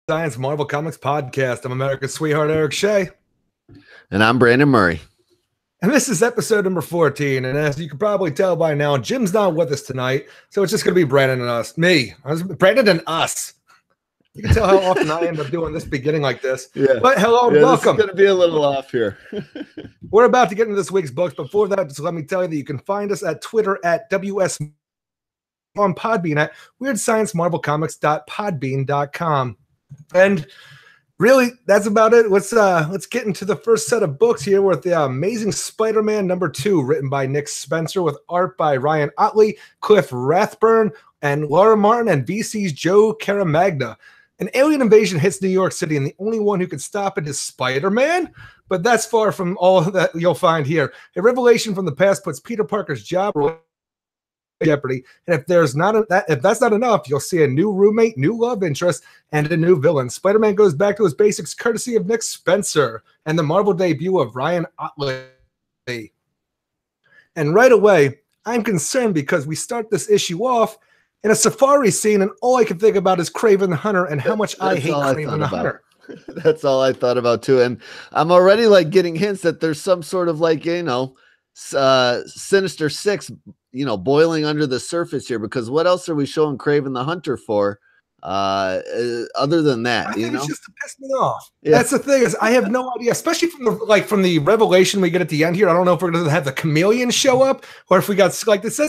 Science Marvel Comics Podcast. I'm America's sweetheart, Eric Shea. And I'm Brandon Murray. And this is episode number 14. And as you can probably tell by now, Jim's not with us tonight. So it's just going to be Brandon and us. Brandon and us. You can tell how often I end up doing this beginning like this. Yeah. But hello and welcome. It's going to be a little off here. We're about to get into this week's books. Before that, just let me tell you that you can find us at Twitter at WSMC, on Podbean at WeirdScienceMarvelComics.podbean.com. And really, that's about it. Let's get into the first set of books here with the Amazing Spider-Man #2, written by Nick Spencer with art by Ryan Ottley, Cliff Rathburn, and Laura Martin, and VC's Joe Caramagna. An alien invasion hits New York City, and the only one who can stop it is Spider-Man. But that's far from all that you'll find here. A revelation from the past puts Peter Parker's job jeopardy, and if that's not enough, you'll see a new roommate, new love interest, and a new villain. Spider-Man goes back to his basics courtesy of Nick Spencer and the Marvel debut of Ryan Ottley. And right away, I'm concerned because we start this issue off in a safari scene, and all I can think about is Kraven the Hunter and how much I hate Kraven the Hunter. That's all I thought about too, and I'm already getting hints that there's some sort of Sinister Six, boiling under the surface here, because what else are we showing Kraven the Hunter for? Other than that, I think it's just to piss me off. Yeah. That's the thing, is I have no idea, especially from the revelation we get at the end here. I don't know if we're going to have the Chameleon show up, or if we got this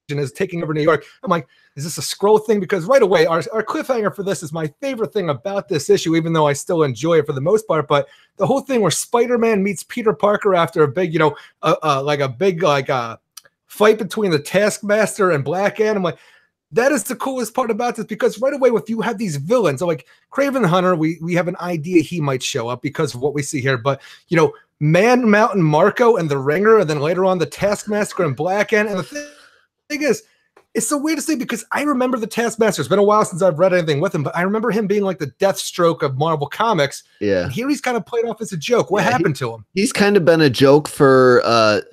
is taking over New York. I'm like, is this a scroll thing? Because right away, our cliffhanger for this is my favorite thing about this issue, even though I still enjoy it for the most part. But the whole thing where Spider-Man meets Peter Parker after a big, fight between the Taskmaster and Black Adam. Like, that is the coolest part about this, because right away, if you have these villains, so like Kraven the Hunter, we have an idea he might show up because of what we see here. But Man Mountain Marco and the Ringer, and then later on the Taskmaster and Black Adam. And the thing is, it's so weird to say, because I remember the Taskmaster. It's been a while since I've read anything with him, but I remember him being like the Deathstroke of Marvel Comics. Yeah. And here he's kind of played off as a joke. What happened to him? He's kind of been a joke for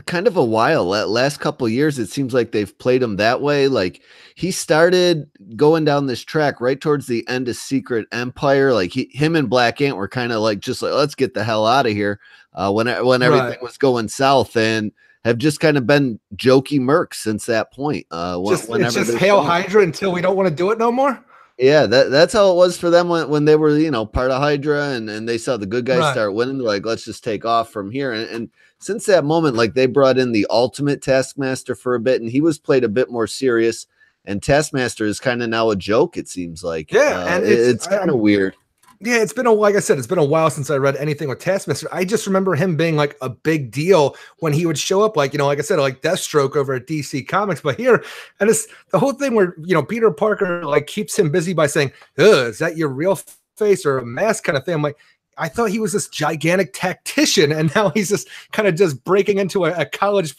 kind of a while. Last couple of years, it seems like they've played him that way. Like, he started going down this track right towards the end of Secret Empire. Like, him and Black Ant were kind of let's get the hell out of here when everything was going south, and have just kind of been jokey mercs since that point. It's just Hail Hydra until we don't want to do it no more. Yeah, that's how it was for them when they were, part of Hydra, and they saw the good guys start winning. They're like, let's just take off from here. And since that moment, they brought in the ultimate Taskmaster for a bit, and he was played a bit more serious. And Taskmaster is kind of now a joke, it seems like. Yeah, and it's kind of weird. Yeah, like I said, it's been a while since I read anything with Taskmaster. I just remember him being like a big deal when he would show up, like I said, like Deathstroke over at DC Comics. But here, and it's the whole thing where, Peter Parker keeps him busy by saying, is that your real face or a mask kind of thing? I'm like, I thought he was this gigantic tactician, and now he's just kind of just breaking into a college,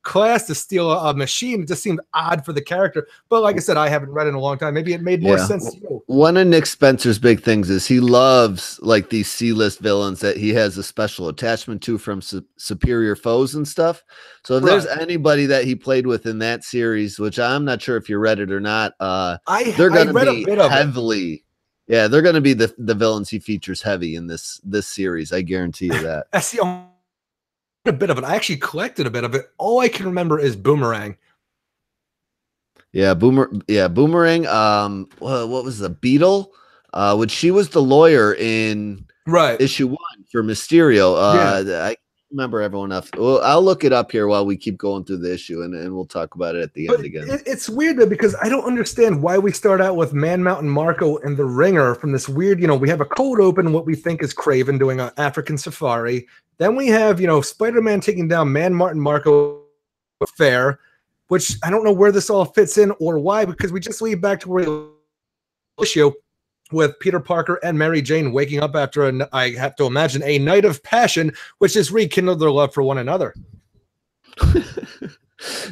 class to steal a machine. It just seemed odd for the character. But like I said, I haven't read it in a long time. Maybe it made more sense to you. One of Nick Spencer's big things is he loves these C-list villains that he has a special attachment to from superior foes and stuff. So if there's anybody that he played with in that series, which I'm not sure if you read it or not, they're going to be heavily. Yeah, they're going to be the villains he features heavy in this series. I guarantee you that. That's the only a bit of it. I actually collected a bit of it. All I can remember is Boomerang. Boomerang. What was the Beetle? Which she was the lawyer in issue 1 for Mysterio. I remember everyone else. Well, I'll look it up here while we keep going through the issue, and we'll talk about it at the end again. It's weird though, because I don't understand why we start out with Man Mountain Marco and the Ringer from this weird, we have a cold open, what we think is Kraven doing an African safari. Then we have, Spider-Man taking down Man Mountain Marco Fair, which I don't know where this all fits in or why, because we just leave back to where the issue with Peter Parker and Mary Jane waking up after, I have to imagine, a night of passion, which has rekindled their love for one another.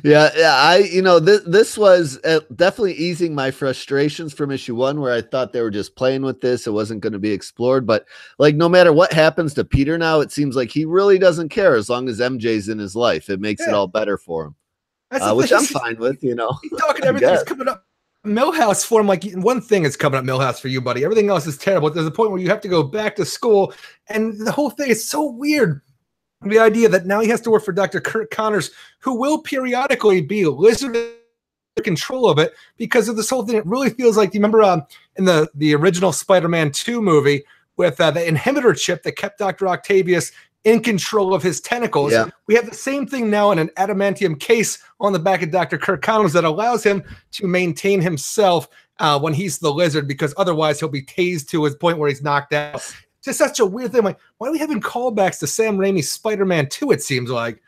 This was definitely easing my frustrations from issue 1, where I thought they were just playing with this. It wasn't going to be explored, but no matter what happens to Peter now, it seems like he really doesn't care as long as MJ's in his life. It makes it all better for him, which I'm fine with, He's talking everything that's coming up Millhouse form, like one thing is coming up Millhouse for you, buddy. Everything else is terrible. There's a point where you have to go back to school, and the whole thing is so weird. The idea that now he has to work for Dr. Kurt Connors, who will periodically be lizard control of it because of this whole thing. It really feels like, do you remember in the original Spider-Man 2 movie with the inhibitor chip that kept Dr. Octavius in control of his tentacles? Yeah. We have the same thing now in an adamantium case on the back of Dr. Kurt Connors that allows him to maintain himself when he's the lizard, because otherwise he'll be tased to his point where he's knocked out. Just such a weird thing. Like, why are we having callbacks to Sam Raimi's Spider-Man 2, it seems like?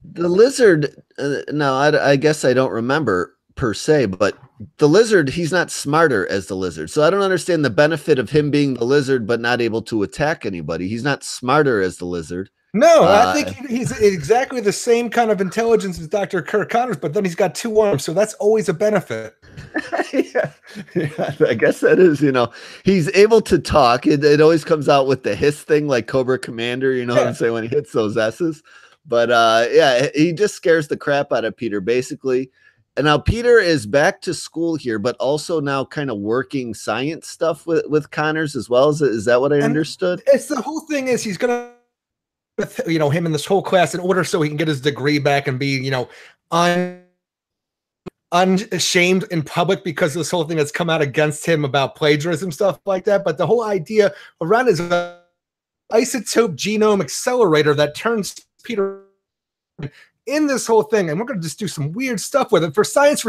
The lizard, no, I guess I don't remember per se, but the lizard, he's not smarter as the lizard. So I don't understand the benefit of him being the lizard but not able to attack anybody. He's not smarter as the lizard. No, I think he's exactly the same kind of intelligence as Dr. Kurt Connors, but then he's got 2 arms, so that's always a benefit. yeah, I guess that is, he's able to talk. It always comes out with the hiss thing, like Cobra Commander, what I'm saying, when he hits those S's. But he just scares the crap out of Peter, basically. And now Peter is back to school here, but also now kind of working science stuff with Connors as well. Is that what I understood? It's the whole thing is he's going to, him and this whole class in order so he can get his degree back and be, unashamed in public because of this whole thing that's come out against him about plagiarism, stuff like that. But the whole idea around is an isotope genome accelerator that turns Peter in this whole thing, and we're going to just do some weird stuff with it for science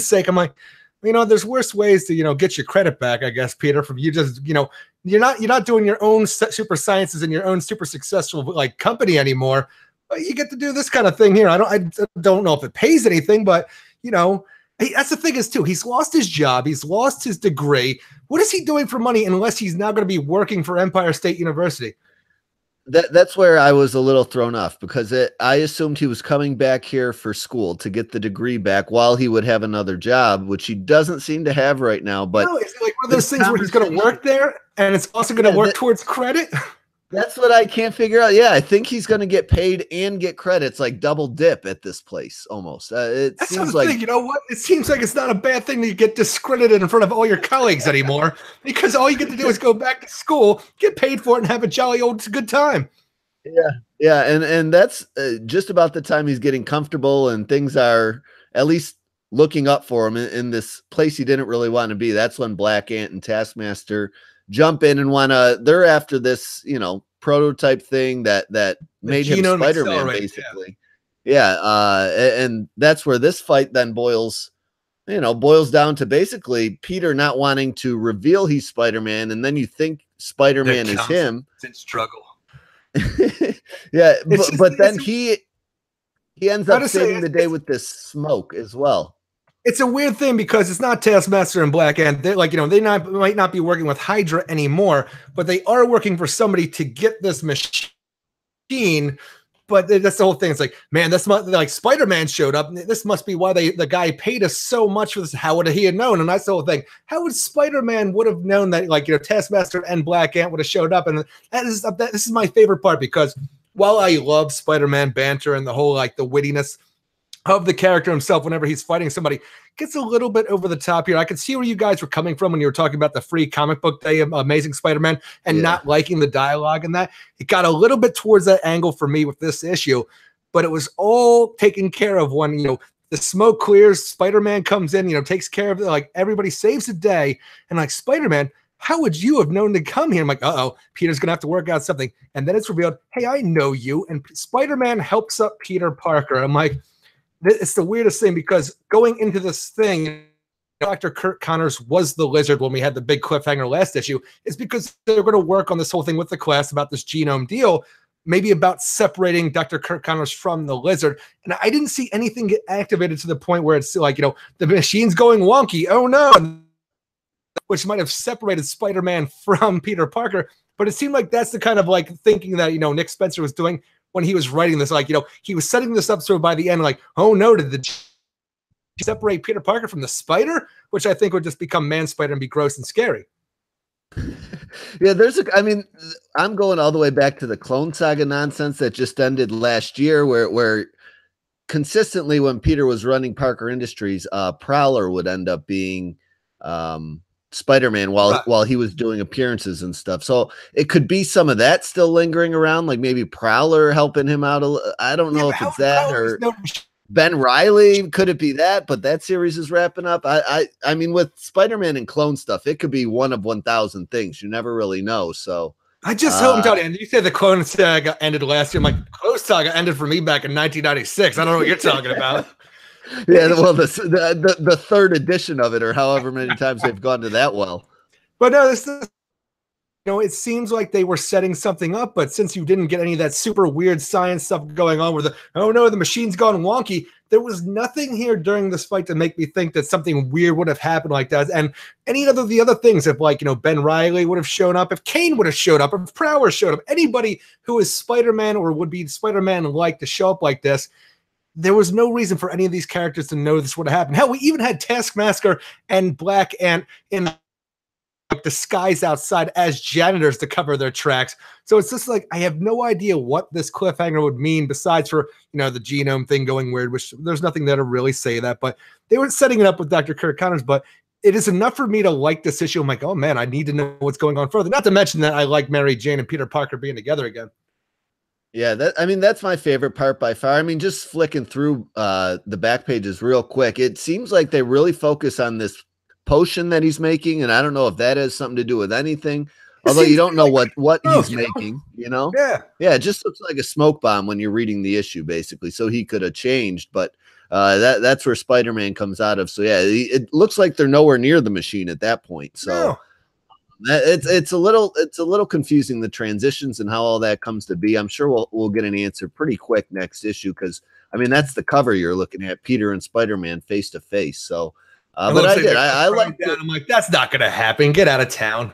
sake. I'm like, there's worse ways to get your credit back, I guess, Peter, from you just you're not doing your own super sciences and your own super successful like company anymore, but you get to do this kind of thing here. I don't know if it pays anything, but that's the thing is too, he's lost his job, he's lost his degree. What is he doing for money unless he's now going to be working for Empire State University? That's where I was a little thrown off, because I assumed he was coming back here for school to get the degree back while he would have another job, which he doesn't seem to have right now. But no, it's like one of those things where he's going to work there and it's also going to work towards credit. That's what I can't figure out. Yeah, I think he's going to get paid and get credits, like double dip at this place almost. It seems like, you know what? It seems like it's not a bad thing to get discredited in front of all your colleagues anymore, because all you get to do is go back to school, get paid for it, and have a jolly old good time. Yeah, and that's just about the time he's getting comfortable and things are at least looking up for him in this place he didn't really want to be. That's when Black Ant and Taskmaster jump in and they're after this, prototype thing that made him Spider-Man, basically. And that's where this fight then boils down to basically Peter not wanting to reveal he's Spider-Man, and then you think Spider-Man is him. Struggle. Yeah, but then he ends up saving the day with this smoke as well. It's a weird thing because it's not Taskmaster and Black Ant. They're like, might not be working with Hydra anymore, but they are working for somebody to get this machine. But that's the whole thing. It's like, man, like Spider-Man showed up. This must be why the guy paid us so much for this. How would he have known? And that's the whole thing. How would Spider-Man would have known that, Taskmaster and Black Ant would have showed up? And this is my favorite part, because while I love Spider-Man banter and the whole, the wittiness of the character himself whenever he's fighting somebody, gets a little bit over the top here. I could see where you guys were coming from when you were talking about the free comic book day of Amazing Spider-Man and not liking the dialogue and that. It got a little bit towards that angle for me with this issue, but it was all taken care of when, the smoke clears, Spider-Man comes in, takes care of it, everybody saves the day. And Spider-Man, how would you have known to come here? I'm like, Peter's going to have to work out something. And then it's revealed, hey, I know you. And Spider-Man helps up Peter Parker. I'm like, it's the weirdest thing, because going into this thing, Dr. Kurt Connors was the lizard when we had the big cliffhanger last issue, is because they're going to work on this whole thing with the class about this genome deal, maybe about separating Dr. Kurt Connors from the lizard. And I didn't see anything get activated to the point where it's like, the machine's going wonky. Oh no. Which might have separated Spider-Man from Peter Parker. But it seemed like that's the kind of thinking that, Nick Spencer was doing when he was writing this. He was setting this up so by the end, oh no, did the separate Peter Parker from the spider? Which I think would just become Man Spider and be gross and scary. Yeah, I'm going all the way back to the Clone Saga nonsense that just ended last year, where consistently when Peter was running Parker Industries, Prowler would end up being Spider-Man while he was doing appearances and stuff. So it could be some of that still lingering around, like maybe Prowler helping him out. I don't know if it's that or Ben Reilly. Could it be that? But that series is wrapping up. I mean, with Spider-Man and clone stuff, it could be one of 1,000 things. You never really know. So I just hope I'm telling you. And you said the Clone Saga ended last year. I'm like, Clone Saga ended for me back in 1996. I don't know what you're talking about. Yeah, well, the third edition of it, or however many times they've gone to that well. But no, it seems like they were setting something up, but since you didn't get any of that super weird science stuff going on where the machine's gone wonky, there was nothing here during this fight to make me think that something weird would have happened like that. And any of the other things, if Ben Reilly would have shown up, if Kane would have showed up, if Prowler showed up, anybody who is Spider-Man or would be Spider-Man-like to show up like this, there was no reason for any of these characters to know this would have happened. Hell, we even had Taskmaster and Black Ant in disguise outside as janitors to cover their tracks. So it's just like, I have no idea what this cliffhanger would mean besides for, the genome thing going weird, which there's nothing there to really say that, but they were setting it up with Dr. Kirk Connors, but it is enough for me to like this issue. I'm like, oh man, I need to know what's going on further. Not to mention that I like Mary Jane and Peter Parker being together again. Yeah, that's my favorite part by far. I mean, just flicking through the back pages real quick, it seems like they really focus on this potion that he's making, and I don't know if that has something to do with anything. Although you don't know what he's making, Yeah, it just looks like a smoke bomb when you're reading the issue, basically. So he could have changed, but that's where Spider-Man comes out of. So yeah, it looks like they're nowhere near the machine at that point. So it's a little confusing, the transitions and how all that comes to be. I'm sure we'll get an answer pretty quick next issue because I mean that's the cover you're looking at, Peter and Spider-Man face to face. So. But I liked it. I'm like, that's not going to happen. Get out of town.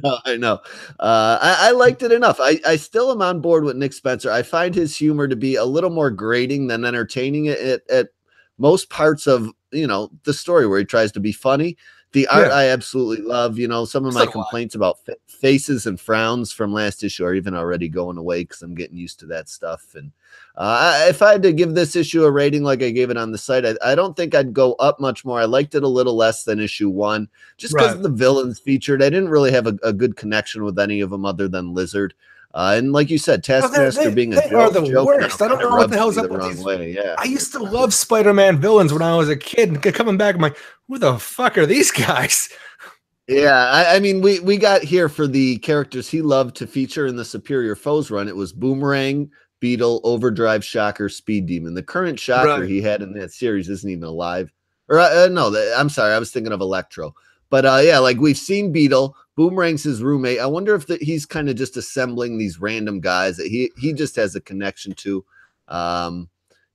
No, I know. I liked it enough. I still am on board with Nick Spencer. I find his humor to be a little more grating than entertaining at most parts of, the story where he tries to be funny. The art I absolutely love. Some of my complaints about faces and frowns from last issue are even already going away because I'm getting used to that stuff. And if I had to give this issue a rating like I gave it on the site, I don't think I'd go up much more. I liked it a little less than issue 1 just because of the villains featured. I didn't really have a good connection with any of them other than Lizard. And like you said, Taskmaster being a joke, are the worst. I don't know what the hell's up with these. Yeah. I used to love Spider-Man villains when I was a kid. And coming back, I'm like, who the fuck are these guys? Yeah, I mean, we got here for the characters he loved to feature in the Superior Foes run. It was Boomerang, Beetle, Overdrive, Shocker, Speed Demon. The current Shocker he had in that series isn't even alive. Or no, I'm sorry, I was thinking of Electro. But like we've seen Beetle. Boomerang's his roommate. I wonder if he's kind of just assembling these random guys that he just has a connection to. And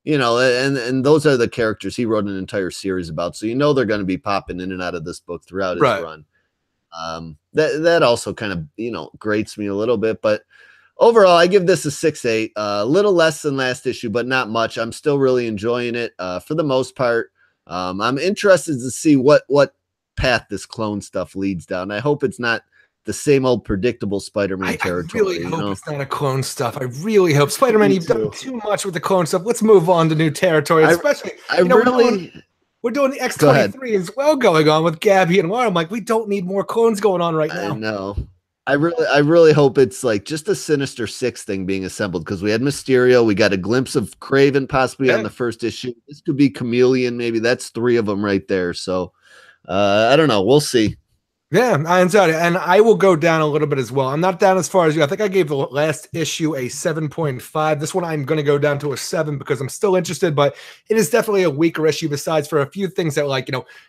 those are the characters he wrote an entire series about. So they're going to be popping in and out of this book throughout his run. That also kind of grates me a little bit, but overall I give this a 6.8, a little less than last issue, but not much. I'm still really enjoying it for the most part. I'm interested to see what path this clone stuff leads down. I hope it's not the same old predictable Spider-Man territory. I really hope it's not a clone stuff. I really hope Spider-Man, you've done too much with the clone stuff. Let's move on to new territory, especially we're doing the X-23 as well going on with Gabby and Laura. I'm like, we don't need more clones going on right now. I know. I really hope it's like just a Sinister Six thing being assembled because we had Mysterio. We got a glimpse of Kraven possibly on the first issue. This could be Chameleon. Maybe that's 3 of them right there. So I don't know. We'll see. Yeah, I'm sorry. And I will go down a little bit as well. I'm not down as far as you. I think I gave the last issue a 7.5. This one I'm going to go down to a 7 because I'm still interested, but it is definitely a weaker issue besides for a few things that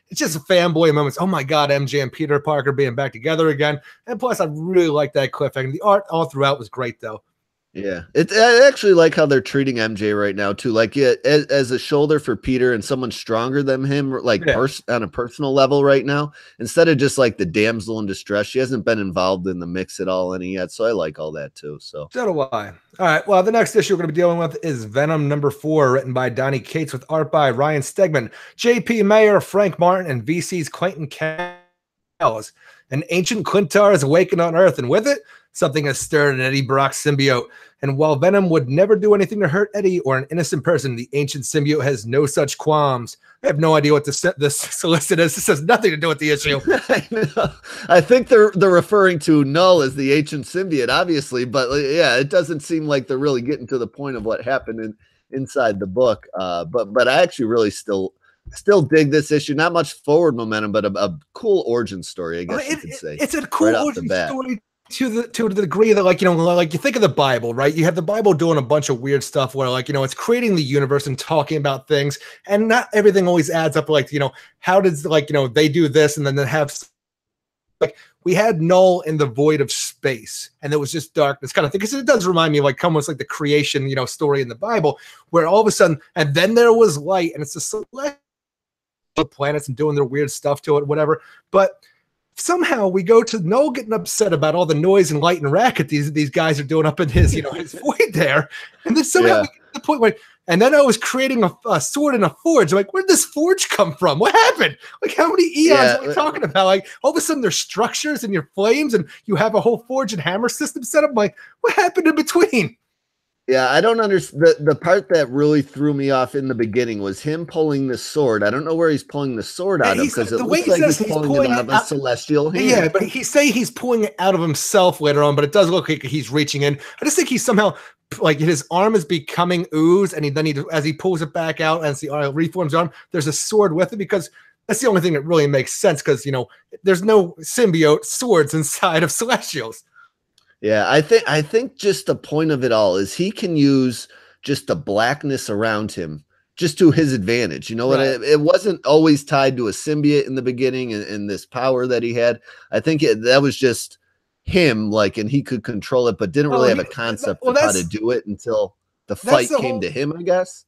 it's just a fanboy moments. Oh my God, MJ and Peter Parker being back together again. And plus, I really like that cliffhanger. The art all throughout was great though. Yeah, I actually like how they're treating MJ right now too. Like, as a shoulder for Peter and someone stronger than him, like on a personal level right now, instead of just like the damsel in distress. She hasn't been involved in the mix at all any yet, so I like all that too. So do I. All right. Well, the next issue we're going to be dealing with is Venom #4, written by Donny Cates with art by Ryan Stegman, J.P. Mayer, Frank Martin, and VC's Clayton Campbell. An ancient Clintar is awakened on Earth, and with it, something has stirred in Eddie Brock's symbiote. And while Venom would never do anything to hurt Eddie or an innocent person, the ancient symbiote has no such qualms. I have no idea what this solicit is. This has nothing to do with the issue. I know. I think they're referring to Null as the ancient symbiote, obviously, but yeah, it doesn't seem like they're really getting to the point of what happened inside the book. But I actually really still dig this issue. Not much forward momentum, but a cool origin story, I guess you could say. It's a cool origin story to the degree that, like, you know, like you think of the Bible, right? You have the Bible doing a bunch of weird stuff where, like, you know, it's creating the universe and talking about things, and not everything always adds up. Like, you know, how does, like, you know, they do this and then they have, like, we had Null in the void of space, and it was just darkness kind of thing. Because it does remind me of, like, almost like the creation, you know, story in the Bible, where all of a sudden, and then there was light, and it's a select planets and doing their weird stuff to it, whatever. But somehow we go to Null getting upset about all the noise and light and racket these guys are doing up in his, you know, his void there. And then somehow we get to the point where, and then I was creating a sword in a forge. I'm like, where did this forge come from? What happened? Like, how many eons are we talking about? Like, all of a sudden there's structures and your flames and you have a whole forge and hammer system set up. I'm like, what happened in between? Yeah, I don't understand. The part that really threw me off in the beginning was him pulling the sword. I don't know where he's pulling the sword out of, because it looks like he's pulling it out of a celestial hand. Yeah, but he's pulling it out of himself later on, but it does look like he's reaching in. I just think he's somehow, like, his arm is becoming ooze, and as he pulls it back out, as he reforms his arm, there's a sword with it, because that's the only thing that really makes sense, because, you know, there's no symbiote swords inside of Celestials. Yeah, I think just the point of it all is he can use just the blackness around him just to his advantage. You know what? It wasn't always tied to a symbiote in the beginning and this power that he had. I think that was just him, like, and he could control it, but didn't really have a concept of how to do it until the fight came to him, I guess.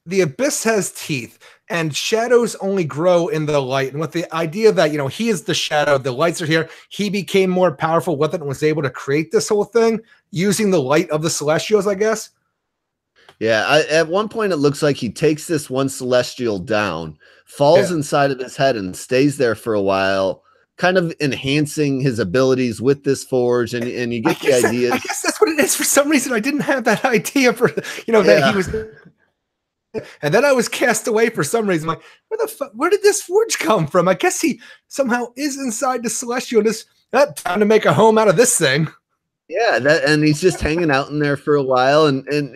The abyss has teeth, and shadows only grow in the light. And with the idea that, you know, he is the shadow, the lights are here, he became more powerful with it and was able to create this whole thing using the light of the Celestials, I guess. Yeah, at one point it looks like he takes this one Celestial down, falls inside of his head, and stays there for a while, kind of enhancing his abilities with this forge, and you get the idea. I guess that's what it is. For some reason, I didn't have that idea for, you know, that he was. And then I was cast away for some reason. I'm like, where did this forge come from? I guess he somehow is inside the Celestial. Just time to make a home out of this thing. Yeah, and he's just hanging out in there for a while, and and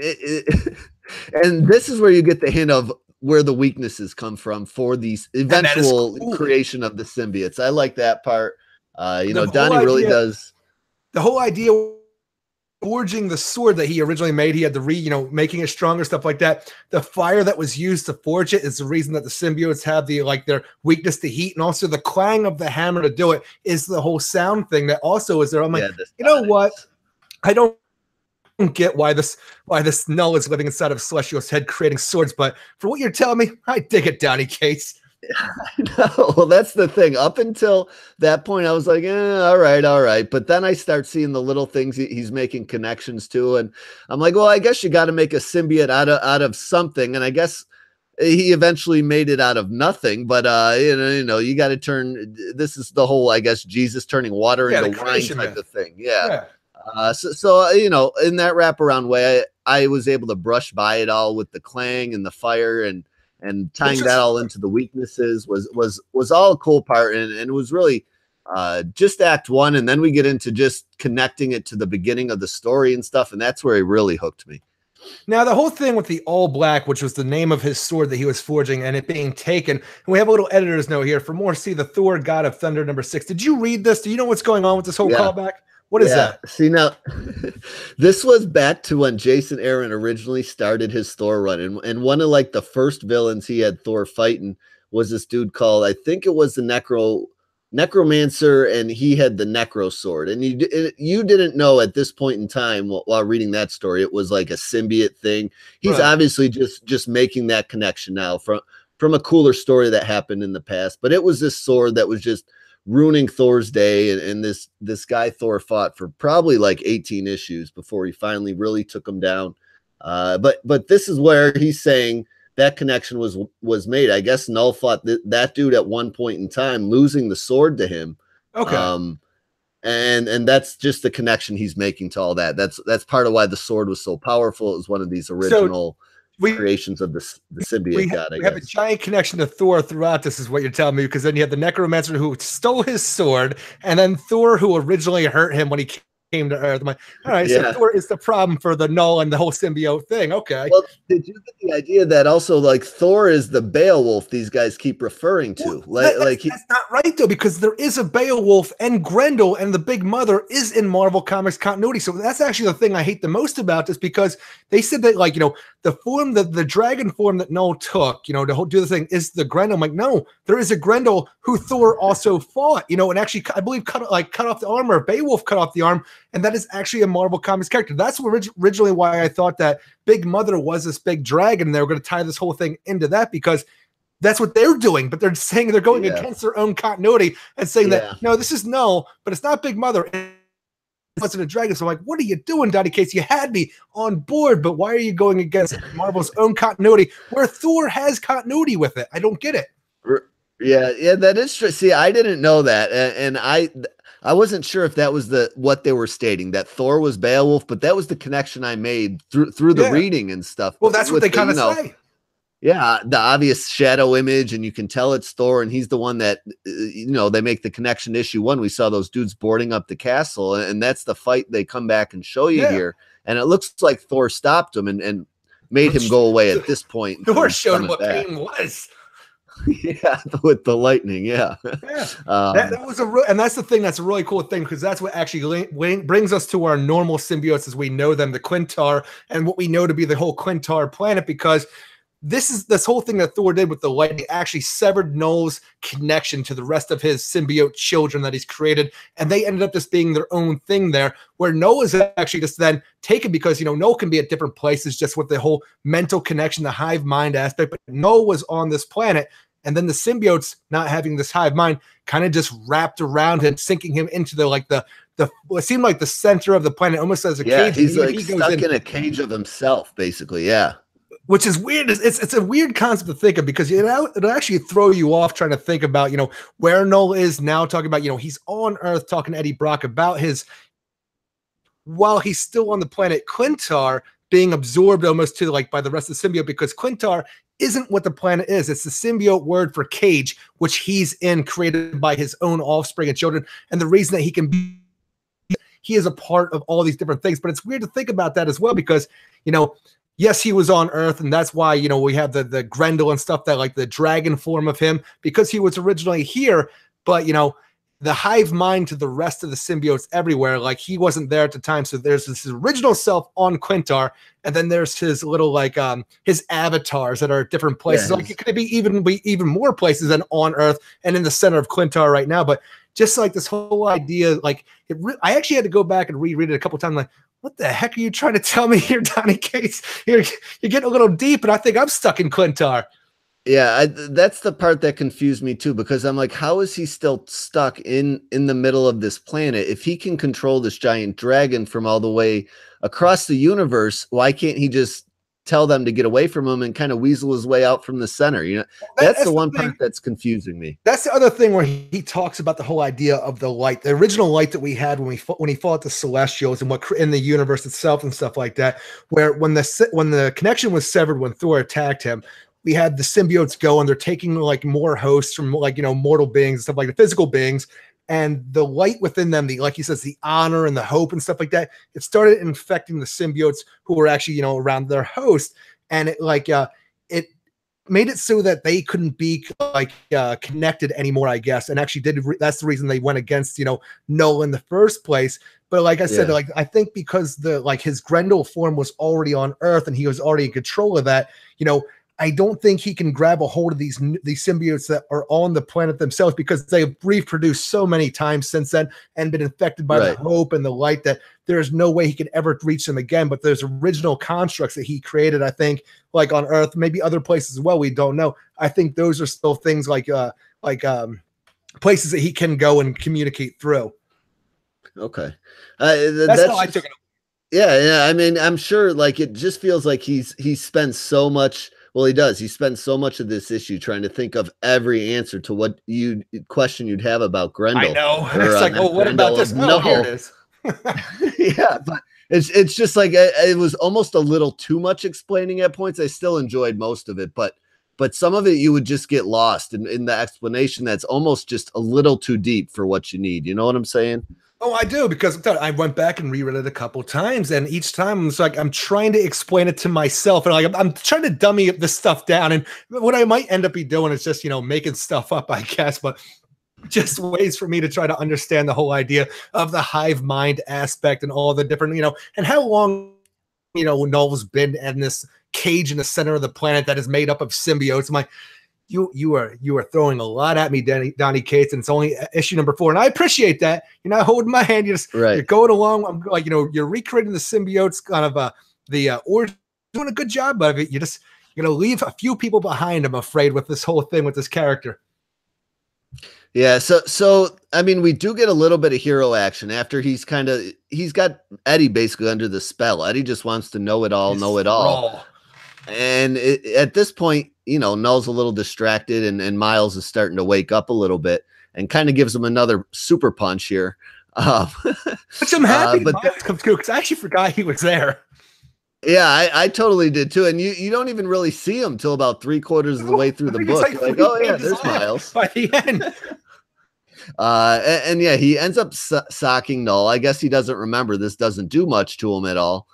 this is where you get the hint of where the weaknesses come from for these eventual creation of the symbiotes. I like that part. You know, Donnie really does. The whole idea, forging the sword that he originally made, he had to making it stronger, stuff like that. The fire that was used to forge it is the reason that the symbiotes have their weakness to heat, and also the clang of the hammer to do it is the whole sound thing that also is there. I'm like, you know what? I don't get why this Null is living inside of Celestial's head creating swords, but for what you're telling me, I dig it, Donnie Cates. No, well, that's the thing. Up until that point, I was like, all right. But then I start seeing the little things he's making connections to, and I'm like, well, I guess you got to make a symbiote out of something, and I guess he eventually made it out of nothing. But you know, you got to turn. This is the whole, I guess, Jesus turning water into wine type of thing. Yeah. So you know, in that wraparound way, I was able to brush by it all with the clang and the fire and tying that all into the weaknesses was all a cool part, and it was really just act one, and then we get into just connecting it to the beginning of the story and stuff, and that's where he really hooked me. Now, the whole thing with the all black, which was the name of his sword that he was forging, and it being taken, and we have a little editor's note here for more. See the Thor God of Thunder #6. Did you read this? Do you know what's going on with this whole callback? What is that? See, now, this was back to when Jason Aaron originally started his Thor run. And one of, like, the first villains he had Thor fighting was this dude called, I think it was the Necromancer, and he had the Necro Sword. And you didn't know at this point in time while reading that story, it was like a symbiote thing. He's obviously just making that connection now from a cooler story that happened in the past. But it was this sword that was just ruining Thor's day, and this guy Thor fought for probably like 18 issues before he finally really took him down. But this is where he's saying that connection was made. I guess Null fought that dude at one point in time, losing the sword to him. Okay. And that's just the connection he's making to all that. That's part of why the sword was so powerful. It was one of these original creations of the symbiote god, I guess. Have a giant connection to Thor throughout this, is what you're telling me, because then you have the necromancer who stole his sword, and then Thor who originally hurt him when he came to Earth. I'm like, all right, so Thor is the problem for the Null and the whole symbiote thing. Okay. Well, did you get the idea that also like Thor is the Beowulf these guys keep referring to? Well, that's not right though, because there is a Beowulf, and Grendel and the Big Mother is in Marvel Comics continuity. So that's actually the thing I hate the most about this, because they said that, like, the form, the dragon form that Null took, to do the thing, is the Grendel. I'm like, no, there is a Grendel who Thor also fought, and actually, I believe, cut off the arm, or Beowulf cut off the arm, and that is actually a Marvel Comics character. That's originally why I thought that Big Mother was this big dragon, and they were going to tie this whole thing into that, because that's what they're doing. But they're saying they're going against their own continuity and saying that, no, this is Null, but it's not Big Mother. It wasn't a dragon. So I'm like, what are you doing, Donny Cates? You had me on board, but why are you going against Marvel's own continuity where Thor has continuity with it? I don't get it. Yeah, that is true. See, I didn't know that, and I wasn't sure if that was what they were stating, that Thor was Beowulf, but that was the connection I made through the reading and stuff. Well, that's what they kind of say. Yeah, the obvious shadow image, and you can tell it's Thor, and he's the one that, they make the connection to issue 1. We saw those dudes boarding up the castle, and that's the fight they come back and show you here. And it looks like Thor stopped him and made him go away at this point. Thor showed him what pain was. Yeah, with the lightning. Yeah. That was and that's the thing. That's a really cool thing, because that's what actually brings us to our normal symbiotes as we know them, the Quintar, and what we know to be the whole Quintar planet, because this whole thing that Thor did with the lightning actually severed Null's connection to the rest of his symbiote children that he's created, and they ended up just being their own thing there, where Null is actually just then taken, because Null can be at different places just with the whole mental connection, the hive mind aspect, but Null was on this planet, and then the symbiotes, not having this hive mind, kind of just wrapped around him, sinking him into it seemed like the center of the planet, almost as a cage. He's like stuck in a cage of himself, basically. Yeah. Which is weird. It's a weird concept to think of, because it'll actually throw you off trying to think about, where Null is now, talking about, he's on Earth talking to Eddie Brock about while he's still on the planet Quintar, being absorbed almost to by the rest of the symbiote, because Quintar isn't what the planet is. It's the symbiote word for cage, which he's in, created by his own offspring and children. And the reason that he is a part of all these different things. But it's weird to think about that as well, because, yes, he was on Earth, and that's why, we have the Grendel and stuff, that like the dragon form of him, because he was originally here, but, the hive mind to the rest of the symbiotes everywhere, like he wasn't there at the time. So there's this original self on Quintar, and then there's his little his avatars that are at different places. Yes. Like it could be even more places than on Earth and in the center of Quintar right now. But just like this whole idea, I actually had to go back and reread it a couple times. Like, what the heck are you trying to tell me here, Donny Cates? You're getting a little deep, and I think I'm stuck in Quintar. Yeah, that's the part that confused me too, because I'm like, how is he still stuck in the middle of this planet? If he can control this giant dragon from all the way across the universe, why can't he just tell them to get away from him and kind of weasel his way out from the center? That's the one part that's confusing me. That's the other thing, where he talks about the whole idea of the light, the original light that we had when he fought the Celestials, and what in the universe itself and stuff like that, where when the connection was severed when Thor attacked him, we had the symbiotes go, and they're taking more hosts from mortal beings and stuff, like the physical beings, and the light within them, like he says, the honor and the hope and stuff like that, it started infecting the symbiotes who were actually around their host, and it made it so that they couldn't be connected anymore, I guess, and actually that's the reason they went against Null in the first place. But like I said, I think because his Grendel form was already on Earth, and he was already in control of that, I don't think he can grab a hold of these symbiotes that are on the planet themselves, because they've reproduced so many times since then and been infected by the hope and the light, that there's no way he could ever reach them again. But there's original constructs that he created, I think, on Earth, maybe other places as well, we don't know. I think those are still things places that he can go and communicate through. Okay. That's how I took it. Yeah. I mean, I'm sure it just feels like he's spent so much Well, he does. He spends so much of this issue trying to think of every answer to what question you'd have about Grendel. I know. It's like, oh, what about this? Oh, here it is. Yeah, but it's just like it was almost a little too much explaining at points. I still enjoyed most of it, but some of it you would just get lost in the explanation. That's almost just a little too deep for what you need. You know what I'm saying? Oh, I do, because I went back and reread it a couple times, and each time it's like I'm trying to explain it to myself, and like I'm trying to dummy this stuff down. And what I might end up be doing is just making stuff up, I guess, but just ways for me to try to understand the whole idea of the hive mind aspect and all the different and how long Null's been in this cage in the center of the planet that is made up of symbiotes. I'm like, you are throwing a lot at me, Donnie Cates, and it's only issue number 4, and I appreciate that. You're not holding my hand. You're going along. I'm like, you're recreating the symbiotes, kind of or doing a good job of it. You're gonna leave a few people behind, I'm afraid, with this whole thing with this character. Yeah, so I mean, we do get a little bit of hero action after he's got Eddie basically under the spell. Eddie just wants to know it all. And at this point, Null's a little distracted, and Miles is starting to wake up a little bit and kind of gives him another super punch here. Which I'm happy Miles comes through, because I actually forgot he was there. Yeah, I totally did too. And you don't even really see him till about 3/4 of the way through the book. Like, oh yeah, there's Miles. By the end. And yeah, he ends up socking Null. I guess he doesn't remember. This doesn't do much to him at all.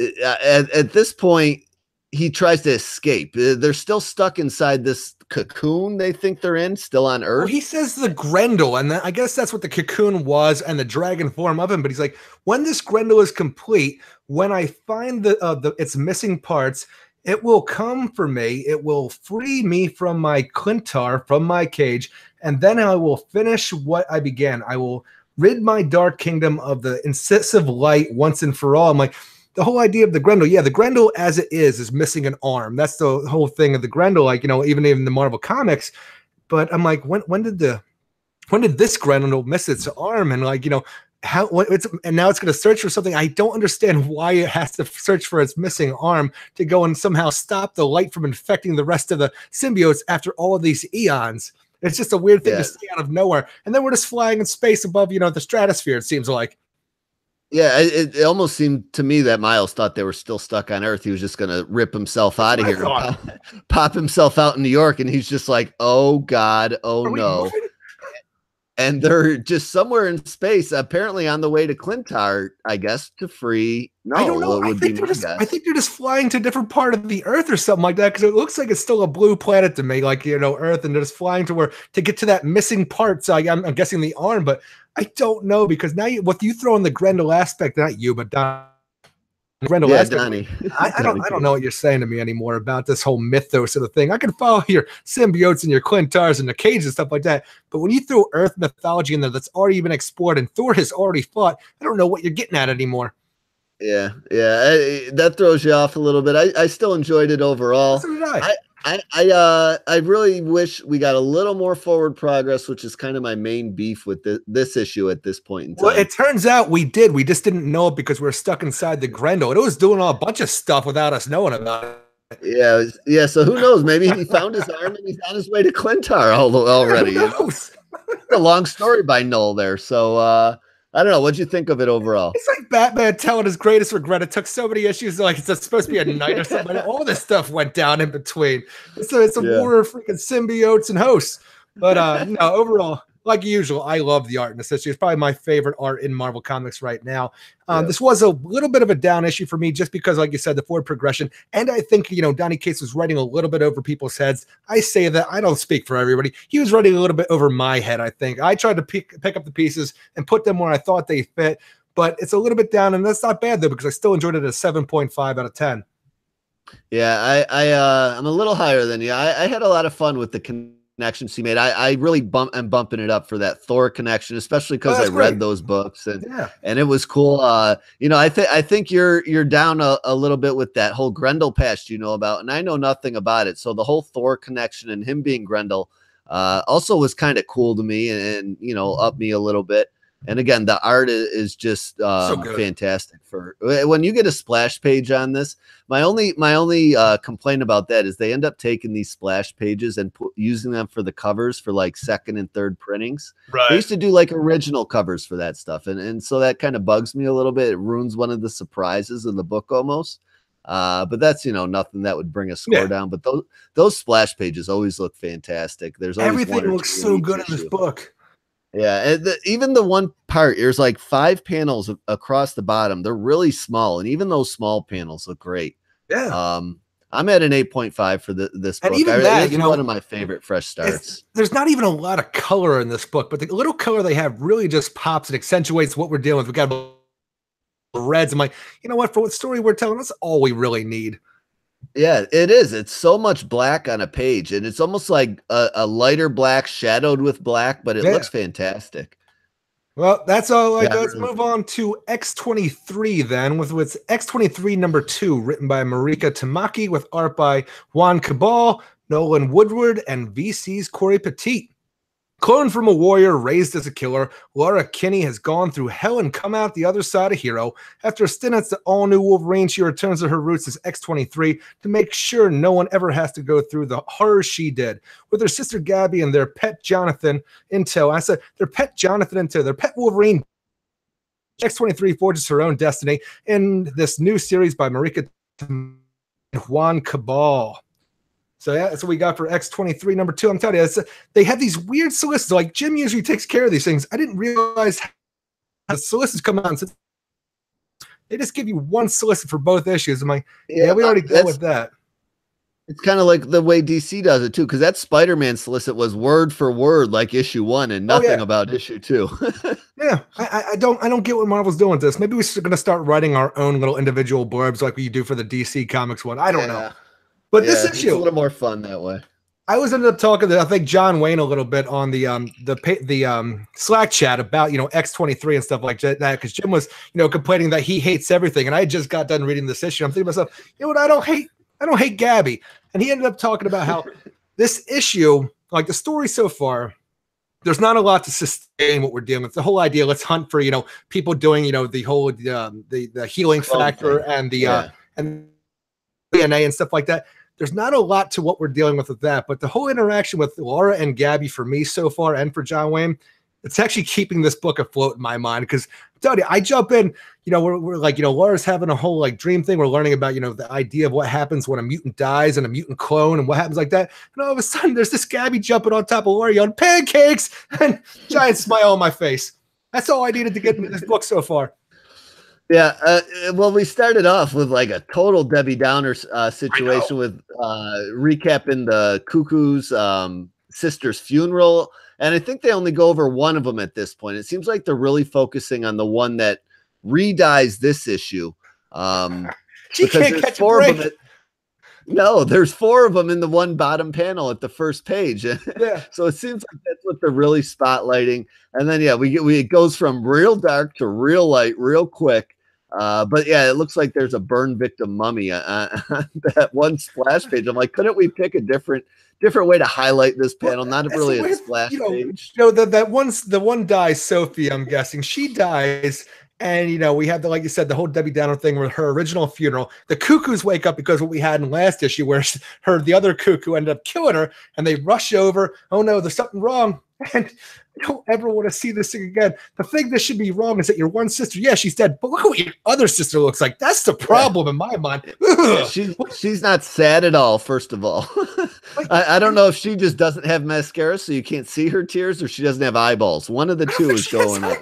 At this point, he tries to escape. They're still stuck inside this cocoon they think they're in, still on Earth. Well, he says the Grendel, and I guess that's what the cocoon was, and the dragon form of him. But he's like, when this Grendel is complete, when I find its missing parts, it will come for me. It will free me from my Clintar, from my cage, and then I will finish what I began. I will rid my dark kingdom of the incisive light once and for all. I'm like, the whole idea of the Grendel, the Grendel as it is missing an arm. That's the whole thing of the Grendel, like, even in the Marvel comics. But I'm like, when did this Grendel miss its arm? And like, and now it's going to search for something. I don't understand why it has to search for its missing arm to go and somehow stop the light from infecting the rest of the symbiotes after all of these eons. It's just a weird thing to see out of nowhere. And then we're just flying in space above, the stratosphere, it seems like. Yeah, it almost seemed to me that Miles thought they were still stuck on Earth. He was just going to rip himself out of here, pop himself out in New York, and he's just like, oh, God, oh, no. And they're just somewhere in space, apparently on the way to Clintar, I guess, to free. No, I don't know. I think they're just flying to a different part of the Earth or something like that, because it looks like it's still a blue planet to me, like, Earth, and they're just flying to get to that missing part. So I'm guessing the arm, but I don't know, because now what you throw in the Grendel aspect, not you, but Grendel aspect. Donnie. I don't know what you're saying to me anymore about this whole mythos of the thing. I can follow your symbiotes and your Clintars and the cage and stuff like that, but when you throw Earth mythology in there that's already been explored and Thor has already fought, I don't know what you're getting at anymore. Yeah, that throws you off a little bit. I still enjoyed it overall. So did I. I really wish we got a little more forward progress, which is kind of my main beef with this issue at this point in time. Well, it turns out we did. We just didn't know it because we were stuck inside the Grendel. It was doing a bunch of stuff without us knowing about it. Yeah. So who knows? Maybe he found his arm and he's on his way to Clintar already. Who knows? It's a long story by Null there. So I don't know. What'd you think of it overall? It's like Batman telling his greatest regret. It took so many issues, like it's supposed to be a night or something. All this stuff went down in between. It's a war of freaking symbiotes and hosts. But no, overall, like usual, I love the art in this issue. It's probably my favorite art in Marvel Comics right now. This was a little bit of a down issue for me, just because, like you said, the forward progression. And I think, Donnie Cates was writing a little bit over people's heads. I say that. I don't speak for everybody. He was writing a little bit over my head, I think. I tried to pick up the pieces and put them where I thought they fit. But it's a little bit down, and that's not bad, though, because I still enjoyed it at a 7.5 out of 10. Yeah, I'm a little higher than you. I had a lot of fun with the connections he made. I really am bumping it up for that Thor connection, especially because I read those books and it was cool. I think you're down a little bit with that whole Grendel past about, and I know nothing about it. So the whole Thor connection and him being Grendel also was kind of cool to me and upped me a little bit. And again, the art is just fantastic. For when you get a splash page on this, my only complaint about that is they end up taking these splash pages and using them for the covers for like second and third printings. Right. They used to do like original covers for that stuff, and so that kind of bugs me a little bit. It ruins one of the surprises of the book almost. But that's nothing that would bring a score down. But those splash pages always look fantastic. There's always everything looks so good in this book. Yeah, and even the one part, there's like 5 panels across the bottom. They're really small, and even those small panels look great. Yeah. I'm at an 8.5 for this book. And even that, it's one of my favorite fresh starts. There's not even a lot of color in this book, but the little color they have really just pops and accentuates what we're dealing with. We got reds. I'm like, you know what? For what story we're telling, that's all we really need. Yeah, it is. It's so much black on a page, and it's almost like a lighter black shadowed with black, but it looks fantastic. Well, that's all. Let's move on to X23 then, with what's X23 number 2, written by Marika Tamaki, with art by Juan Cabal, Nolan Woodward, and VC's Corey Petit. Cloned from a warrior raised as a killer, Laura Kinney has gone through hell and come out the other side a hero. After a stint at the all-new Wolverine, she returns to her roots as X23 to make sure no one ever has to go through the horror she did. With her sister Gabby and their pet Jonathan Intel, their pet Wolverine, X23 forges her own destiny in this new series by Marika and Juan Cabal. So yeah, that's what we got for X23 number 2. I'm telling you, they have these weird solicits. Like Jim usually takes care of these things. I didn't realize the solicits come out and said they just give you one solicit for both issues. I'm like, yeah, we already go with that. It's kind of like the way DC does it too, because that Spider-Man solicit was word for word like issue 1 and nothing about issue 2. Yeah, I don't get what Marvel's doing with this. Maybe we're going to start writing our own little individual blurbs like we do for the DC Comics one. I don't know. But this issue, it's a little more fun that way. I was ended up talking to, I think, John Wayne a little bit on the Slack chat about X23 and stuff like that, because Jim was complaining that he hates everything, and I just got done reading this issue. I'm thinking to myself, you know what? I don't hate Gabby, and he ended up talking about how this issue, like the story so far, there's not a lot to sustain what we're dealing with. The whole idea, let's hunt for people doing the whole the healing factor and the and DNA and stuff like that. There's not a lot to what we're dealing with that, but the whole interaction with Laura and Gabby for me so far, and for John Wayne, it's actually keeping this book afloat in my mind. Because I'm telling you, I jump in, we're like, Laura's having a whole like dream thing. We're learning about, the idea of what happens when a mutant dies and a mutant clone and what happens like that. And all of a sudden, there's this Gabby jumping on top of Laura yelling pancakes and giant smile on my face. That's all I needed to get into this book so far. Yeah, well, we started off with like a total Debbie Downer situation with recapping the Cuckoo's sister's funeral, and I think they only go over one of them at this point. It seems like they're really focusing on the one that re-dies this issue. She can't catch a break. No, there's 4 of them in the one bottom panel at the first page. Yeah. So it seems like that's what they're really spotlighting. And then it goes from real dark to real light real quick. But yeah, it looks like there's a burn victim mummy on that one splash page. I'm like, couldn't we pick a different way to highlight this panel? Not really a splash page. The one dies, Sophie, I'm guessing. She dies. And, we have like you said, the whole Debbie Downer thing with her original funeral. The Cuckoos wake up because of what we had in last issue, where the other Cuckoo ended up killing her, and they rush over. Oh no, there's something wrong. And I don't ever want to see this thing again. The thing that should be wrong is that your one sister, she's dead, but look what your other sister looks like. That's the problem in my mind. She's not sad at all, first of all. I don't know if she just doesn't have mascara, so you can't see her tears, or she doesn't have eyeballs. One of the two is going on.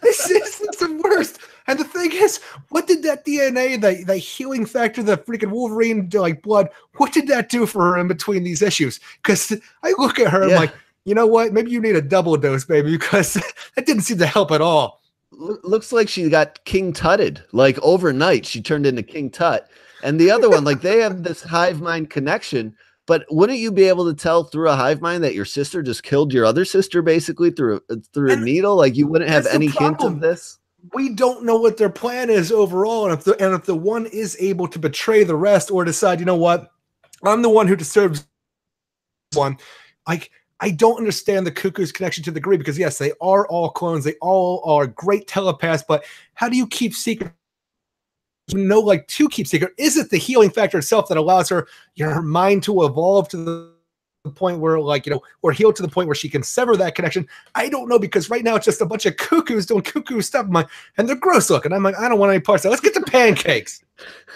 This is the worst. And the thing is, what did that DNA, the healing factor, the freaking Wolverine like blood, what did that do for her in between these issues? Because I look at her, I'm like, you know what? Maybe you need a double dose, baby, because that didn't seem to help at all. Looks like she got King Tutted. Like overnight, she turned into King Tut. And the other one, like they have this hive mind connection. But wouldn't you be able to tell through a hive mind that your sister just killed your other sister basically through a needle? Like you wouldn't have any hint of this? We don't know what their plan is overall. And if the one is able to betray the rest or decide, you know what, I'm the one who disturbs one, like I don't understand the Cuckoo's connection to the degree because, yes, they are all clones. They all are great telepaths, but how do you keep secret? Like to keep secret. Is it the healing factor itself that allows her, her mind to evolve to the point where, like, or heal to the point where she can sever that connection? I don't know, because right now it's just a bunch of cuckoos doing cuckoo stuff, and they're gross looking. I'm like, I don't want any parts of that. Let's get to pancakes.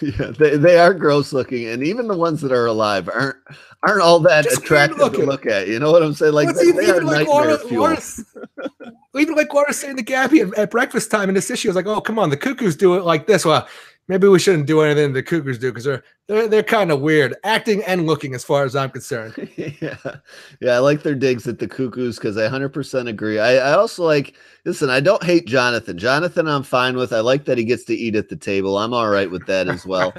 Yeah, they are gross looking, and even the ones that are alive aren't all that just attractive to look at. You know what I'm saying? Like, they are like nightmare fuel. Even like Laura saying to Gabby at breakfast time in this issue, I was like, oh, come on, the cuckoos do it like this. Well, maybe we shouldn't do anything the cuckoos do, because they're kind of weird, acting and looking, as far as I'm concerned. Yeah, I like their digs at the cuckoos, because I 100% agree. I also like, listen, I don't hate Jonathan. Jonathan, I'm fine with. I like that he gets to eat at the table. I'm all right with that as well.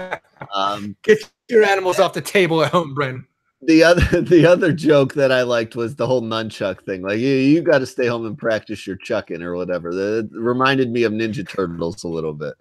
Get your animals off the table at home, Bren. The other joke that I liked was the whole nunchuck thing. Like, you got to stay home and practice your chucking or whatever. That reminded me of Ninja Turtles a little bit.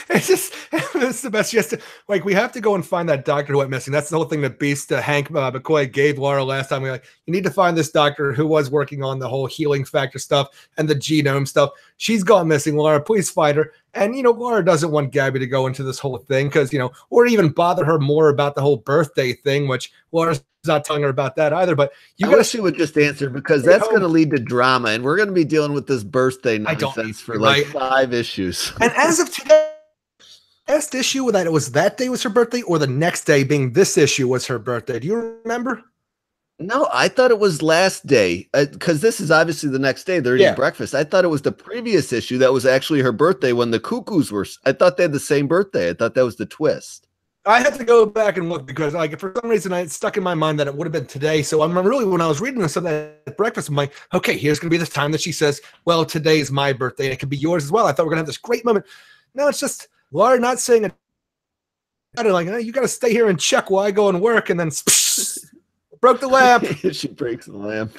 It's the best. Yes, like, we have to go and find that doctor who went missing. That's the whole thing that Beast Hank McCoy gave Laura last time. We're like, you need to find this doctor who was working on the whole healing factor stuff and the genome stuff. She's gone missing, Laura. Please find her. And Laura doesn't want Gabby to go into this whole thing because or even bother her more about the whole birthday thing, which Laura's not telling her about that either. But she would just answer, because that's going to lead to drama, and we're going to be dealing with this birthday nonsense for like 5 issues. And as of today, last issue that it was that day was her birthday, or the next day being this issue was her birthday. Do you remember? No, I thought it was last day, because this is obviously the next day they're eating breakfast. I thought it was the previous issue that was actually her birthday, when the cuckoos were. I thought they had the same birthday. I thought that was the twist. I had to go back and look, because, like, for some reason it stuck in my mind that it would have been today. So I'm really, when I was reading this at breakfast, I'm like, okay, here's going to be the time that she says, well, today's my birthday, and it could be yours as well. I thought we were going to have this great moment. No, it's just Laura not saying it. Like, you got to stay here and check while I go and work, and then broke the lamp. She breaks the lamp.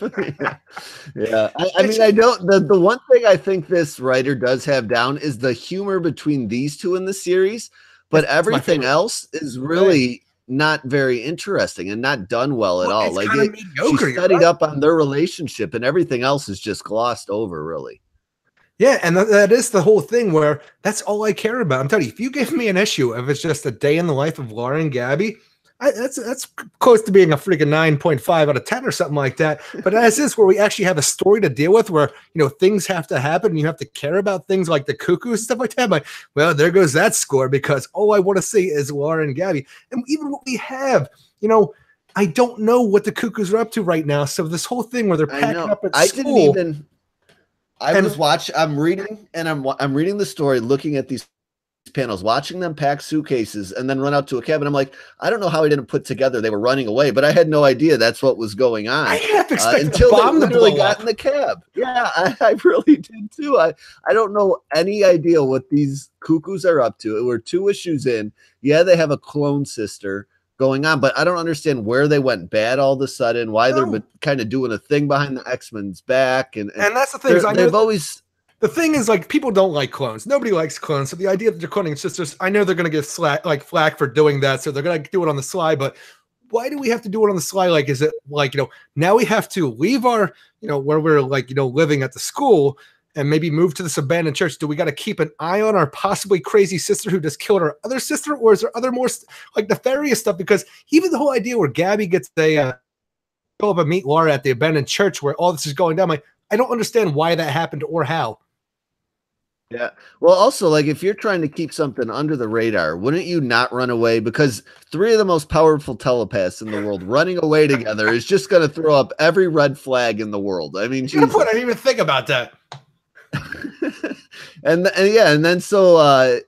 Yeah. I mean, I don't. The one thing I think this writer does have down is the humor between these two in the series. But everything else is really not very interesting and not done well at all. Like, she studied up on their relationship, and everything else is just glossed over, really. Yeah, and that is the whole thing, where that's all I care about. I'm telling you, if you give me an issue, if it's just a day in the life of Laura and Gabby, that's close to being a freaking 9.5 out of 10 or something like that. But as is, where we actually have a story to deal with, where things have to happen, and you have to care about things like the cuckoo and stuff like that. I'm like, well, there goes that score, because all I want to see is Laura and Gabby. And even what we have, I don't know what the cuckoos are up to right now. So this whole thing where they're packing up at school. I'm reading, and I'm reading the story, looking at these panels, watching them pack suitcases and then run out to a cabin. I'm like, I don't know how I didn't put together they were running away, but I had no idea that's what was going on. I half expected until the bomb they to blow got up in the cab. Yeah, I really did too. I don't know any idea what these cuckoos are up to. We're 2 issues in. Yeah, they have a clone sister going on, but I don't understand where they went bad all of a sudden, why they're kind of doing a thing behind the X-Men's back. And that's the thing. They've always... The thing is, like, people don't like clones. Nobody likes clones. So the idea that they're cloning sisters, I know they're going to get flack for doing that. So they're going to do it on the sly. But why do we have to do it on the sly? Like, is it like, now we have to leave our, where we're like, living at the school and maybe move to this abandoned church? Do we got to keep an eye on our possibly crazy sister who just killed our other sister? Or is there other more like nefarious stuff? Because even the whole idea where Gabby gets go up and meet Laura at the abandoned church where all this is going down, I don't understand why that happened or how. Yeah. Well, also, like, if you're trying to keep something under the radar, wouldn't you not run away? Because 3 of the most powerful telepaths in the world running away together is just going to throw up every red flag in the world. I mean, I didn't even think about that. and then so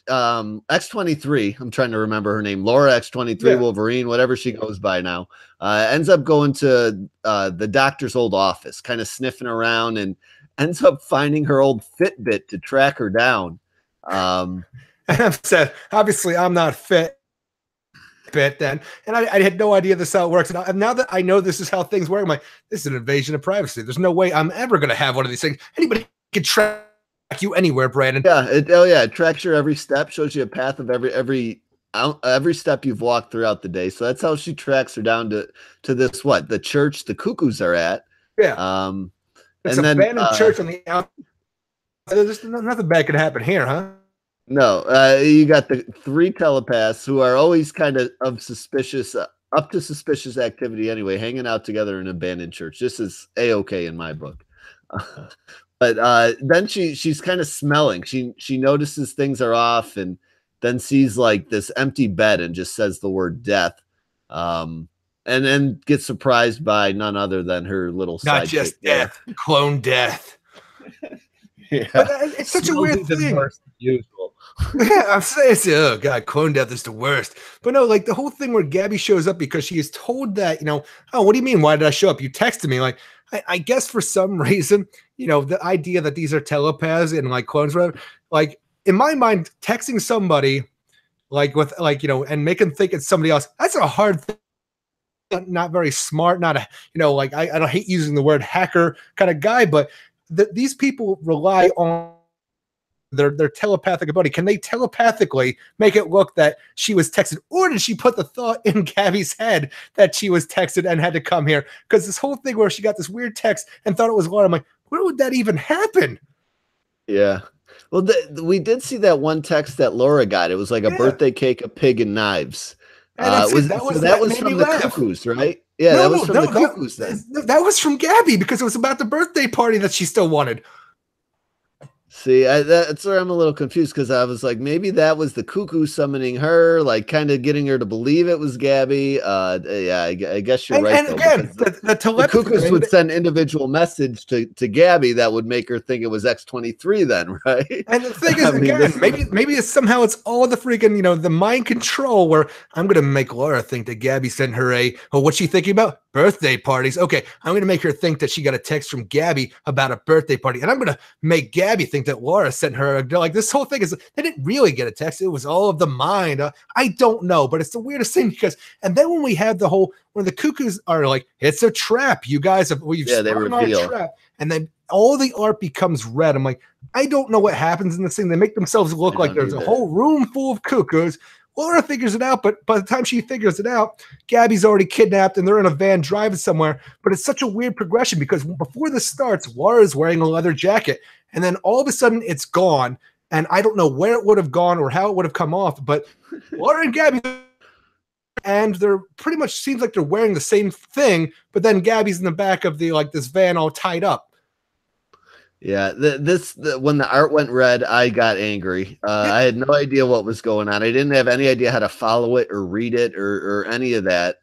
X-23, I'm trying to remember her name, Laura X-23, Wolverine, whatever she goes by now, ends up going to the doctor's old office, kind of sniffing around, and ends up finding her old Fitbit to track her down. And I've said, obviously, I'm not fit then. And I had no idea this is how it works. And now that I know this is how things work, I'm like, this is an invasion of privacy. There's no way I'm ever going to have one of these things. Anybody can track you anywhere, Brandon. Yeah. It tracks your every step, shows you a path of every every step you've walked throughout the day. So that's how she tracks her down to this, what, the church the cuckoos are at. Yeah. It's And then abandoned church on the outside. There's nothing bad could happen here, huh? No, you got the 3 telepaths who are always kind of suspicious, up to suspicious activity anyway, hanging out together in an abandoned church. This is A-okay in my book. But then she's kind of smelling. She notices things are off, and then sees like this empty bed and just says the word death. And then gets surprised by none other than her little not just death, clone death. Yeah, but it's such a weird thing. Worse than usual. Yeah, I'm saying, oh god, clone death is the worst. But no, like the whole thing where Gabby shows up because she is told that, oh, what do you mean? Why did I show up? You texted me. Like, I guess for some reason, the idea that these are telepaths and like clones, whatever, like in my mind, texting somebody like with like, and make them think it's somebody else, that's a hard thing. Not very smart, not a, like I don't hate using the word hacker kind of guy, but these people rely on their telepathic ability. Can they telepathically make it look that she was texted, or did she put the thought in Gabby's head that she was texted and had to come here? Because this whole thing where she got this weird text and thought it was Laura, I'm like, where would that even happen? Yeah. Well, we did see that one text that Laura got. It was like a birthday cake, a pig, and knives. That was from the cuckoos, right? Yeah, that was from the cuckoos then. That was from Gabby because it was about the birthday party that she still wanted. See, that's where I'm a little confused because I was like, maybe that was the cuckoo summoning her, like kind of getting her to believe it was Gabby. Yeah, I guess you're right. And again, the cuckoos would send individual message to Gabby that would make her think it was X-23 then, right? And the thing is, maybe it's somehow it's all the freaking, the mind control where I'm going to make Laura think that Gabby sent her what's she thinking about? Birthday parties. Okay, I'm going to make her think that she got a text from Gabby about a birthday party. And I'm going to make Gabby think that Laura sent her, like this whole thing is, they didn't really get a text. It was all of the mind. I don't know, but it's the weirdest thing because, and then when we had the whole, when the cuckoos are like, it's a trap. You guys have, they reveal our trap. And then all the art becomes red. I'm like, I don't know what happens in this thing. They make themselves look like there's a whole room full of cuckoos. Laura figures it out, but by the time she figures it out, Gabby's already kidnapped and they're in a van driving somewhere. But it's such a weird progression because before this starts, Laura's wearing a leather jacket and then all of a sudden it's gone. And I don't know where it would have gone or how it would have come off, but Laura and Gabby, and they're pretty much seems like they're wearing the same thing, but then Gabby's in the back of the like this van all tied up. Yeah, when the art went red, I got angry. I had no idea what was going on. I didn't have any idea how to follow it or read it or any of that.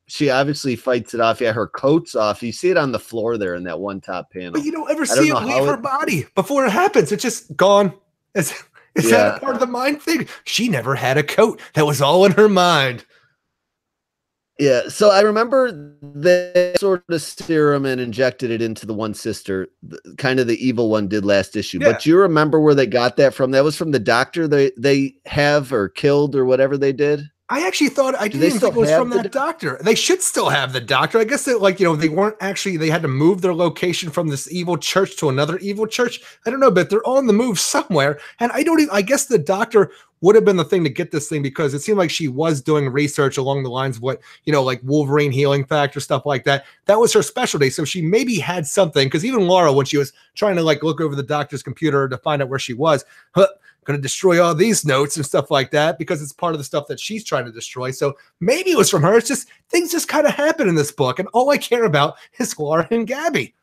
She obviously fights it off. Yeah, her coat's off. You see it on the floor there in that one top panel. But you don't ever see it leave her body before it happens. It's just gone. Is that a part of the mind thing? She never had a coat. That was all in her mind. Yeah, so I remember they sort of serum and injected it into the one sister, kind of the evil one did last issue. Yeah. But do you remember where they got that from? That was from the doctor they have or killed or whatever they did? I actually thought I didn't think it was from that doctor. They should still have the doctor. I guess that they weren't actually, they had to move their location from this evil church to another evil church. I don't know, but they're on the move somewhere. And I guess the doctor would have been the thing to get this thing because it seemed like she was doing research along the lines of what, like Wolverine healing factor, stuff like that. That was her specialty. So she maybe had something because even Laura, when she was trying to look over the doctor's computer to find out where she was, going to destroy all these notes and stuff like that because it's part of the stuff that she's trying to destroy. So maybe it was from her. It's just things just kind of happen in this book. And all I care about is Laura and Gabby.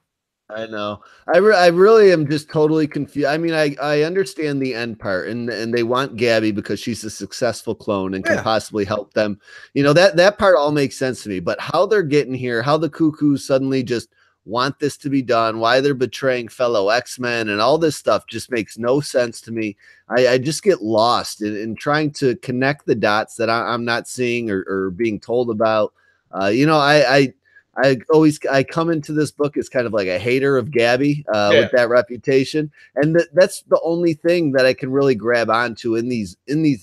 I know. I really am just totally confused. I mean, I understand the end part and they want Gabby because she's a successful clone and can possibly help them. That part all makes sense to me, but how they're getting here, how the cuckoos suddenly just want this to be done, why they're betraying fellow X-Men and all this stuff just makes no sense to me. I just get lost in trying to connect the dots that I'm not seeing or being told about. I come into this book as kind of like a hater of Gabby with that reputation. And that's the only thing that I can really grab onto in these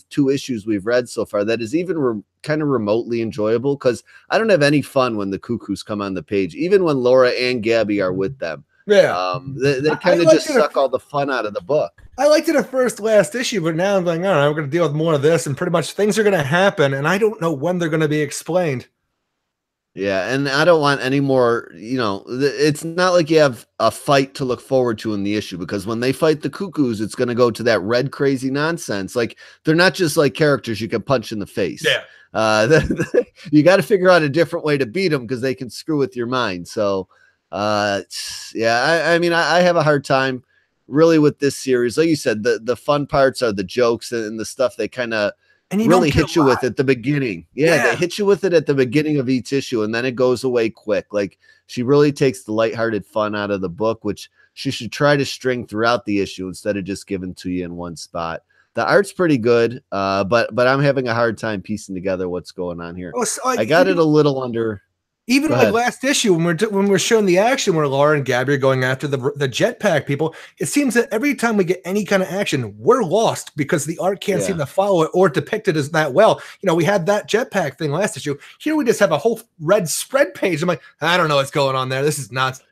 2 issues we've read so far that is even kind of remotely enjoyable because I don't have any fun when the cuckoos come on the page, even when Laura and Gabby are with them. Yeah. They kind of just suck all the fun out of the book. I liked it at first last issue, but now I'm like, all right, we're going to deal with more of this, and pretty much things are going to happen, and I don't know when they're going to be explained. Yeah, and I don't want any more, it's not like you have a fight to look forward to in the issue, because when they fight the Cuckoos, it's going to go to that red crazy nonsense. Like, they're not just like characters you can punch in the face. Yeah. You got to figure out a different way to beat them because they can screw with your mind. So, yeah, I mean, I have a hard time really with this series. Like you said, the fun parts are the jokes and the stuff they kind of really hit you with at the beginning. Yeah, they hit you with it at the beginning of each issue, and then it goes away quick. Like, she really takes the lighthearted fun out of the book, which she should try to string throughout the issue instead of just giving to you in one spot. The art's pretty good, but I'm having a hard time piecing together what's going on here. I got it a little under. Even like last issue, when we're showing the action where Laura and Gabby are going after the jetpack people, it seems that every time we get any kind of action, we're lost because the art can't seem to follow it or depict it as that well. We had that jetpack thing last issue. Here we just have a whole red spread page. I'm like, I don't know what's going on there. This is nuts.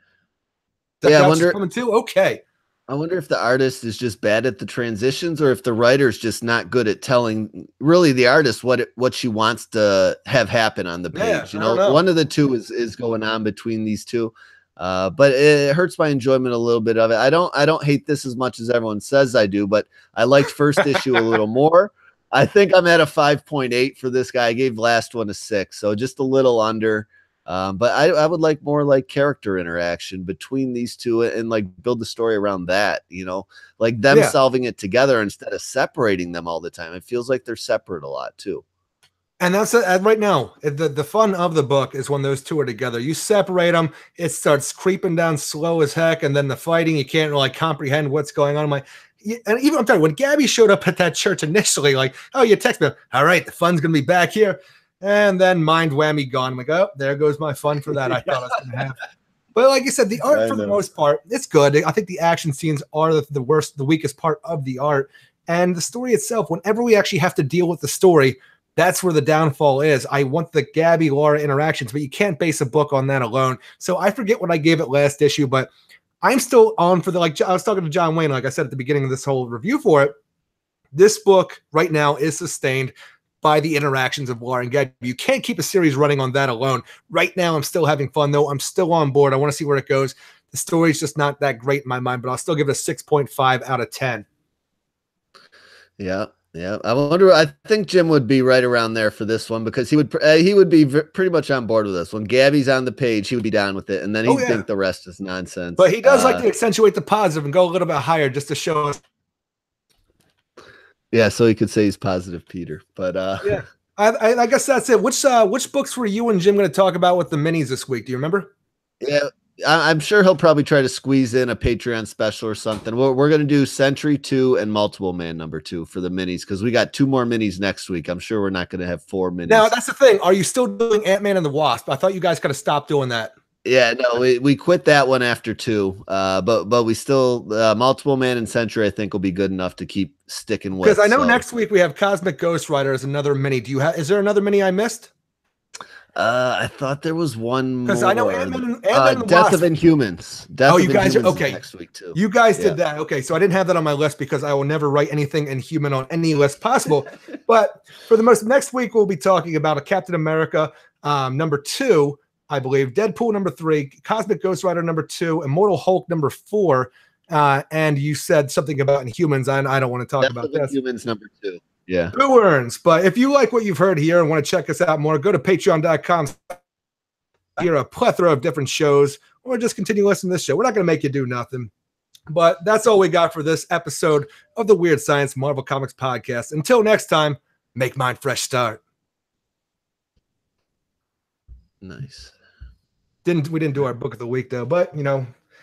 I wonder coming too. Okay. I wonder if the artist is just bad at the transitions, or if the writer's just not good at telling really the artist what she wants to have happen on the page. One of the two is going on between these two. But it hurts my enjoyment a little bit of it. I don't hate this as much as everyone says I do, but I liked first issue a little more. I think I'm at a 5.8 for this guy. I gave last one a 6, so just a little under. But I would like more like character interaction between these two and like build the story around that, like them solving it together instead of separating them all the time. It feels like they're separate a lot too. And that's right now. The fun of the book is when those two are together. You separate them, it starts creeping down slow as heck, and then the fighting, you can't really comprehend what's going on. I'm like, and even I'm telling you, when Gabby showed up at that church initially, like, oh, you text me, all right, the fun's gonna be back here. And then mind whammy gone. I'm like, oh, there goes my fun for that. I thought I was going to have. But like you said, the art for the most part, it's good. I think the action scenes are the weakest part of the art. And the story itself, whenever we actually have to deal with the story, that's where the downfall is. I want the Gabby Laura interactions, but you can't base a book on that alone. So I forget what I gave it last issue, but I'm still on for I was talking to John Wayne, like I said at the beginning of this whole review for it. This book right now is sustained by the interactions of Laura and Gabby. You can't keep a series running on that alone. Right now, I'm still having fun, though. I'm still on board. I want to see where it goes. The story's just not that great in my mind, but I'll still give it a 6.5 out of 10. Yeah. I think Jim would be right around there for this one, because he would be pretty much on board with this. When Gabby's on the page, he would be down with it, and then he'd think the rest is nonsense. But he does like to accentuate the positive and go a little bit higher just to show us. Yeah, so he could say he's positive Peter, but yeah, I guess that's it. Which books were you and Jim going to talk about with the minis this week? Do you remember? Yeah, I'm sure he'll probably try to squeeze in a Patreon special or something. We're going to do Sentry 2 and Multiple Man number 2 for the minis, because we got 2 more minis next week. I'm sure we're not going to have 4 minis. Now that's the thing. Are you still doing Ant-Man and the Wasp? I thought you guys got to stop doing that. Yeah, no, we quit that one after 2, but we still Multiple Man and Sentry I think will be good enough to keep sticking with. Because I know next week we have Cosmic Ghost Rider as another mini. Is there another mini I missed? I thought there was one more. Because I know Ant-Man and Death of Inhumans. You guys are okay. Next week too. You guys did that. Okay, so I didn't have that on my list because I will never write anything Inhuman on any list possible. But for next week we'll be talking about a Captain America number 2. I believe Deadpool number 3, Cosmic Ghost Rider number 2, Immortal Hulk number 4, and you said something about Inhumans. I don't want to talk about this. Inhumans number 2. Yeah. Who earns? But if you like what you've heard here and want to check us out more, go to patreon.com. Hear a plethora of different shows, or just continue listening to this show. We're not going to make you do nothing. But that's all we got for this episode of the Weird Science Marvel Comics Podcast. Until next time, make mine fresh start. Nice. We didn't do our book of the week though, but